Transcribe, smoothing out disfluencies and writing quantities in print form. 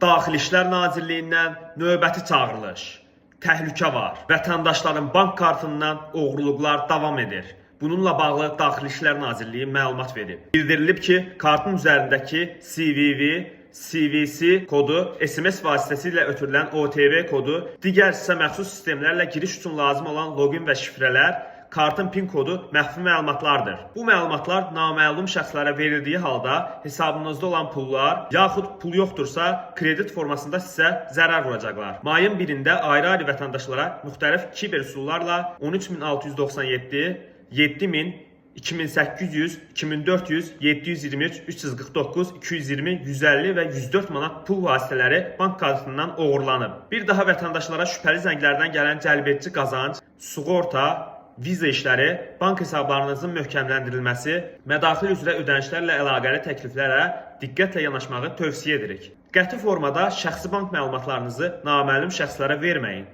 Daxili İşlər Nazirliyindən növbəti çağırılış. Təhlükə var. Vətəndaşların bank kartından oğurluqlar davam edir. Bununla bağlı Daxili İşlər Nazirliyi məlumat verib. Bildirilib ki, kartın üzərindəki CVV, CVC kodu, SMS vasitəsilə ötürülən OTP kodu, digər sizə məxsus sistemlərlə giriş üçün lazım olan login və şifrələr, kartın PIN kodu məxfi məlumatlardır. Bu məlumatlar naməlum şəxslərə verildiyi halda hesabınızda olan pullar, yaxud pul yoxdursa, kredit formasında sizə zərər vuracaqlar. Mayın 1-də ayrı-ayrı vətəndaşlara müxtəlif kiber üsullarla 13697, 7000, 2800, 2400, 723, 349, 220, 150 və 104 manat pul vasitələri bank kartından oğurlanıb. Bir daha vətəndaşlara şübhəli zənglərdən gələn cəlbedici qazanc, sığorta, viza işləri, bank hesablarınızın möhkəmləndirilməsi, mədaxil üzrə ödənişlərlə əlaqəli təkliflərə diqqətlə yanaşmağı tövsiyə edirik. Qəti formada şəxsi bank məlumatlarınızı naməlum şəxslərə verməyin.